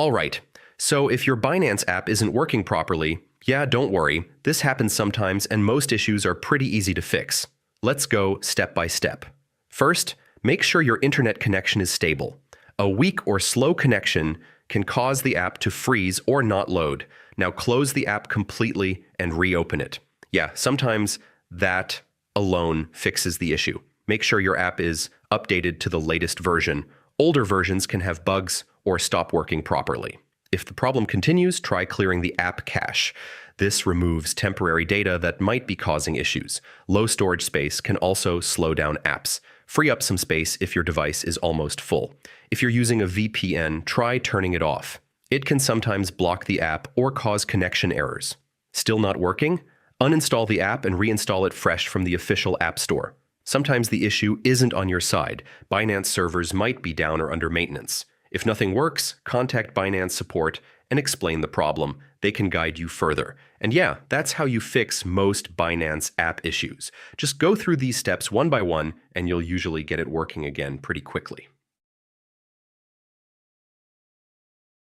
All right, so if your Binance app isn't working properly, yeah, don't worry. This happens sometimes and most issues are pretty easy to fix. Let's go step by step. First, make sure your internet connection is stable. A weak or slow connection can cause the app to freeze or not load. Now close the app completely and reopen it. Yeah, sometimes that alone fixes the issue. Make sure your app is updated to the latest version. Older versions can have bugs or stop working properly. If the problem continues, try clearing the app cache. This removes temporary data that might be causing issues. Low storage space can also slow down apps. Free up some space if your device is almost full. If you're using a VPN, try turning it off. It can sometimes block the app or cause connection errors. Still not working? Uninstall the app and reinstall it fresh from the official App Store. Sometimes the issue isn't on your side. Binance servers might be down or under maintenance. If nothing works, contact Binance support and explain the problem. They can guide you further. And yeah, that's how you fix most Binance app issues. Just go through these steps one by one, and you'll usually get it working again pretty quickly.